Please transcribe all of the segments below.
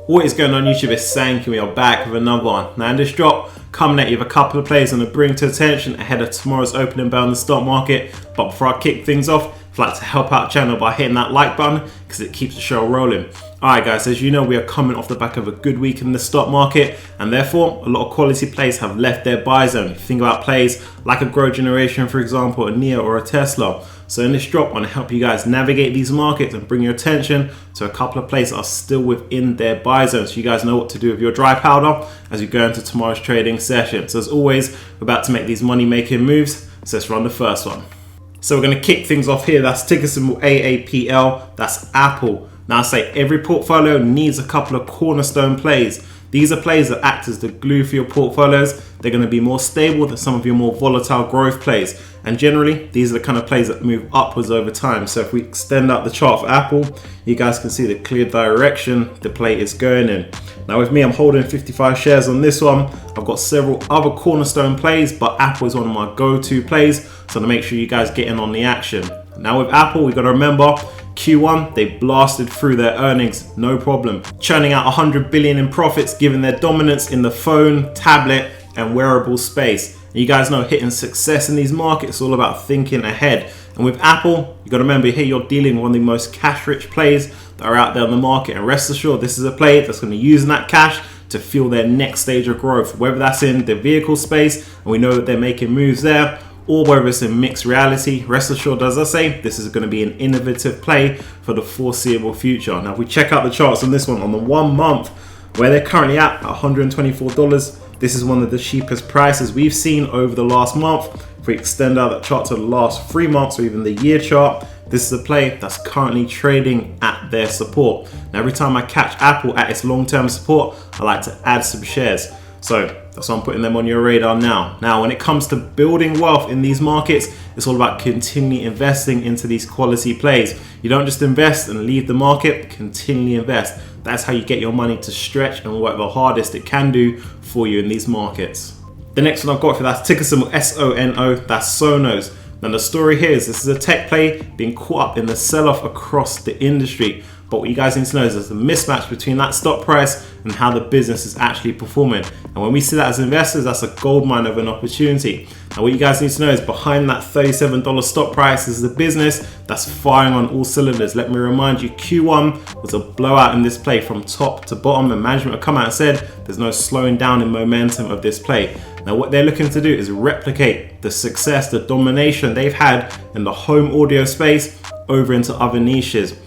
What is going on YouTube? It's Sank and we are back with another one. Now in this drop, coming at you with a couple of plays on the bring to attention ahead of tomorrow's opening bell in the stock market. But before I kick things off, I'd like to help out the channel by hitting that like button because it keeps the show rolling. Alright guys, as you know, we are coming off the back of a good week in the stock market and therefore a lot of quality plays have left their buy zone. If you think about plays like a Grow Generation, for example, a NIO or a Tesla. So in this drop, I want to help you guys navigate these markets and bring your attention to a couple of plays that are still within their buy zone, so you guys know what to do with your dry powder as you go into tomorrow's trading session. So as always, we're about to make these money making moves, so let's run the first one. So we're going to kick things off here. That's ticker symbol AAPL, that's Apple. Now I say every portfolio needs a couple of cornerstone plays. These are plays that act as the glue for your portfolios. They're going to be more stable than some of your more volatile growth plays. And generally, these are the kind of plays that move upwards over time. So if we extend out the chart for Apple, you guys can see the clear direction the play is going in. Now with me, I'm holding 55 shares on this one. I've got several other cornerstone plays, but Apple is one of my go-to plays. So to make sure you guys get in on the action. Now with Apple, we've got to remember, Q1, they blasted through their earnings, no problem. Churning out 100 billion in profits, given their dominance in the phone, tablet, and wearable space. And you guys know hitting success in these markets is all about thinking ahead. And with Apple, you got to remember here you're dealing with one of the most cash-rich plays that are out there on the market. And rest assured, this is a play that's going to use that cash to fuel their next stage of growth, whether that's in the vehicle space, and we know that they're making moves there, or whether it's in mixed reality. Rest assured, as I say, this is going to be an innovative play for the foreseeable future. Now, if we check out the charts on this one, on the 1 month, where they're currently at $124, this is one of the cheapest prices we've seen over the last month. If we extend out that chart to the last 3 months or even the year chart, this is a play that's currently trading at their support. Now, every time I catch Apple at its long-term support, I like to add some shares. So that's why I'm putting them on your radar now. Now, when it comes to building wealth in these markets, it's all about continually investing into these quality plays. You don't just invest and leave the market, continually invest. That's how you get your money to stretch and work the hardest it can do for you in these markets. The next one I've got for that ticker symbol SONO, that's Sonos. Now the story here is this is a tech play being caught up in the sell-off across the industry. But what you guys need to know is there's a mismatch between that stock price and how the business is actually performing. And when we see that as investors, that's a goldmine of an opportunity. And what you guys need to know is behind that $37 stock price is the business that's firing on all cylinders. Let me remind you, Q1 was a blowout in this play from top to bottom, and management have come out and said there's no slowing down in momentum of this play. Now what they're looking to do is replicate the success, the domination they've had in the home audio space over into other niches.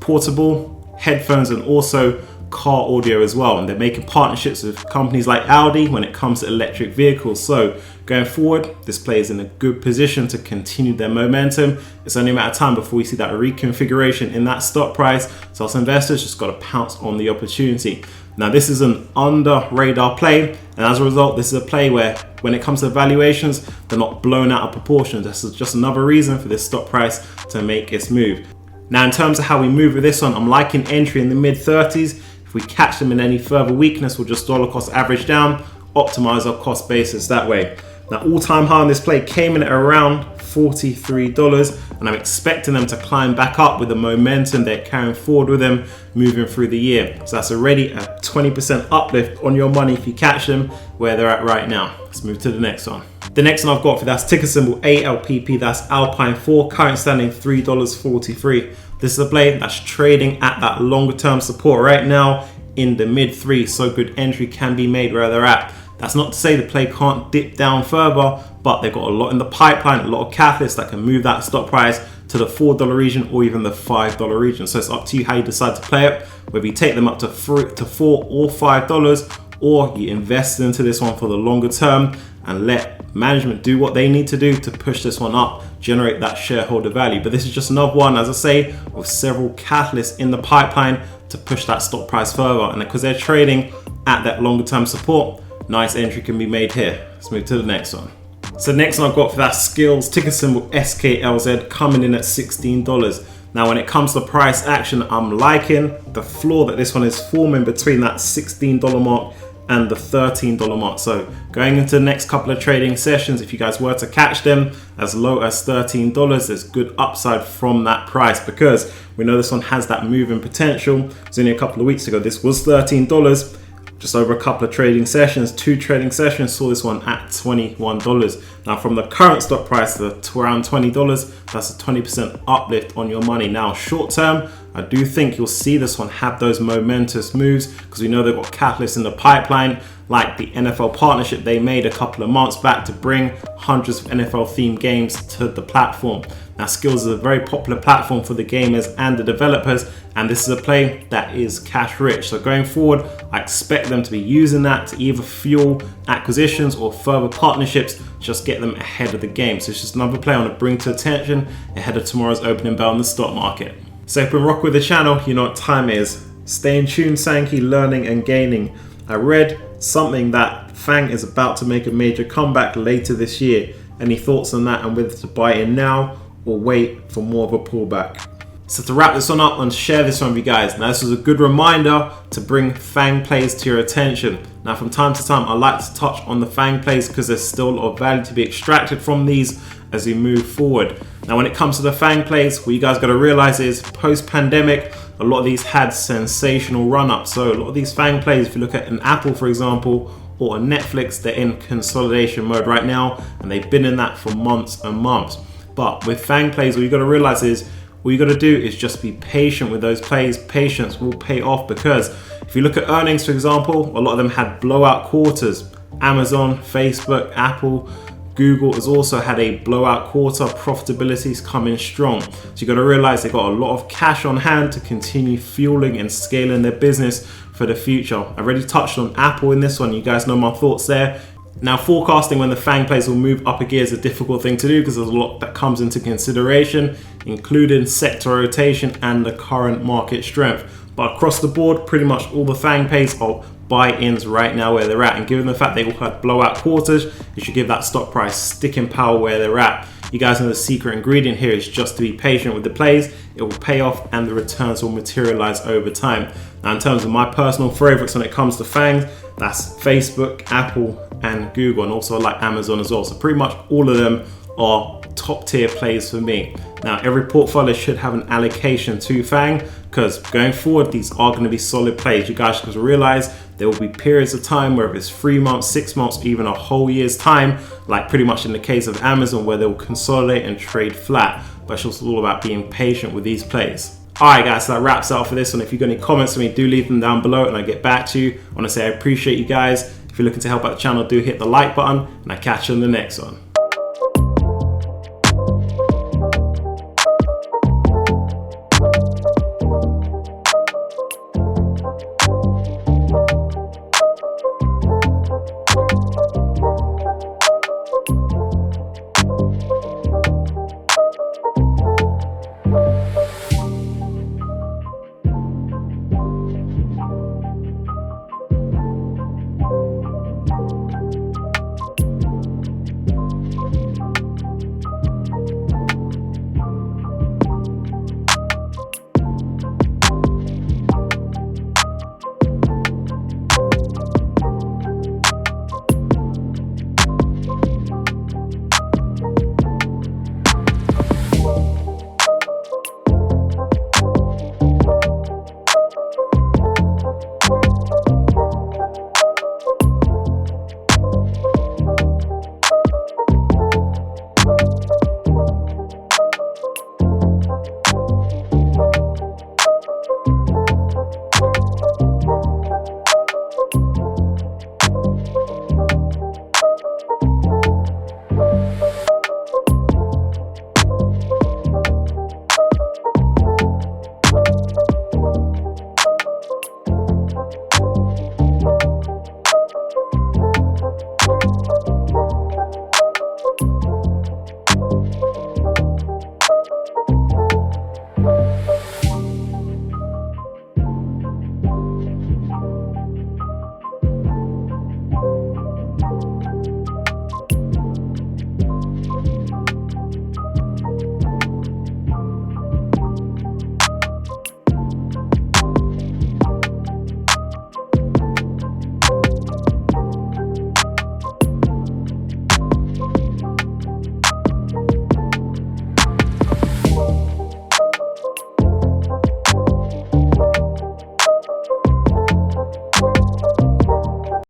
Portable, headphones, and also car audio as well. And they're making partnerships with companies like Audi when it comes to electric vehicles. So going forward, this play is in a good position to continue their momentum. It's only a matter of time before we see that reconfiguration in that stock price. So us investors just got to pounce on the opportunity. Now this is an under radar play, and as a result, this is a play where when it comes to valuations, they're not blown out of proportion. This is just another reason for this stock price to make its move. Now in terms of how we move with this one, I'm liking entry in the mid 30s. If we catch them in any further weakness, we'll just dollar cost average down, optimize our cost basis that way. Now all-time high on this play came in at around $43, and I'm expecting them to climb back up with the momentum they're carrying forward with them moving through the year. So that's already a 20% uplift on your money if you catch them where they're at right now. Let's move to the next one. The next one I've got for that's ticker symbol ALPP, that's Alpine 4, current standing $3.43. This is a play that's trading at that longer term support right now in the mid 3s, so good entry can be made where they're at. That's not to say the play can't dip down further, but they've got a lot in the pipeline, a lot of catalysts that can move that stock price to the $4 region or even the $5 region. So it's up to you how you decide to play it, whether you take them up to $4 or $5, or you invest into this one for the longer term and let management do what they need to do to push this one up, generate that shareholder value. But this is just another one, as I say, with several catalysts in the pipeline to push that stock price further. And because they're trading at that longer term support, nice entry can be made here. Let's move to the next one. So the next one I've got for that Skills, ticker symbol SKLZ, coming in at $16. Now when it comes to price action, I'm liking the floor that this one is forming between that $16 mark and the $13 mark. So going into the next couple of trading sessions, if you guys were to catch them as low as $13, there's good upside from that price, because we know this one has that moving potential. It was only a couple of weeks ago this was $13. Just over a couple of trading sessions, 2 trading sessions, saw this one at $21. Now from the current stock price to around $20, that's a 20% uplift on your money. Now short term, I do think you'll see this one have those momentous moves, because we know they've got catalysts in the pipeline, like the NFL partnership they made a couple of months back to bring hundreds of NFL themed games to the platform. Now Skills is a very popular platform for the gamers and the developers, and this is a play that is cash rich. So going forward, I expect them to be using that to either fuel acquisitions or further partnerships, just get them ahead of the game. So it's just another play I want to bring to attention ahead of tomorrow's opening bell in the stock market. So if you've been rocking with the channel, you know what time it is. Stay in tune, Sankey, learning and gaining. I read something that FANG is about to make a major comeback later this year. Any thoughts on that, and whether to buy in now or wait for more of a pullback? So to wrap this one up and share this one with you guys. Now this was a good reminder to bring FANG Plays to your attention. Now from time to time I like to touch on the FANG Plays because there's still a lot of value to be extracted from these as we move forward. Now when it comes to the FANG Plays, what you guys got to realize is post-pandemic, a lot of these had sensational run-ups. So a lot of these FANG Plays, if you look at an Apple for example, or a Netflix, they're in consolidation mode right now, and they've been in that for months and months. But with FANG Plays, what you got to realize is, what you got to do is just be patient with those plays. Patience will pay off, because if you look at earnings, for example, a lot of them had blowout quarters. Amazon, Facebook, Apple, Google has also had a blowout quarter. Profitability is coming strong. So you got to realize they've got a lot of cash on hand to continue fueling and scaling their business for the future. I already touched on Apple in this one. You guys know my thoughts there. Now forecasting when the FANG Plays will move up a gear is a difficult thing to do, because there's a lot that comes into consideration, including sector rotation and the current market strength. But across the board, pretty much all the FANG Plays are buy-ins right now where they're at, and given the fact they all had blowout quarters, it should give that stock price sticking power where they're at. You guys know the secret ingredient here is just to be patient with the plays. It will pay off and the returns will materialize over time. Now in terms of my personal favorites when it comes to FANGs, that's Facebook, Apple and Google, and also like Amazon as well. So pretty much all of them are top tier plays for me. Now every portfolio should have an allocation to FANG, because going forward these are going to be solid plays. You guys should realize there will be periods of time where it's 3 months, 6 months, even a whole year's time, like pretty much in the case of Amazon, where they'll consolidate and trade flat. But it's just all about being patient with these plays. Alright guys, so that wraps it up for this one. If you've got any comments for me, do leave them down below and I'll get back to you. I want to say I appreciate you guys. If you're looking to help out the channel, do hit the like button, and I'll catch you on the next one.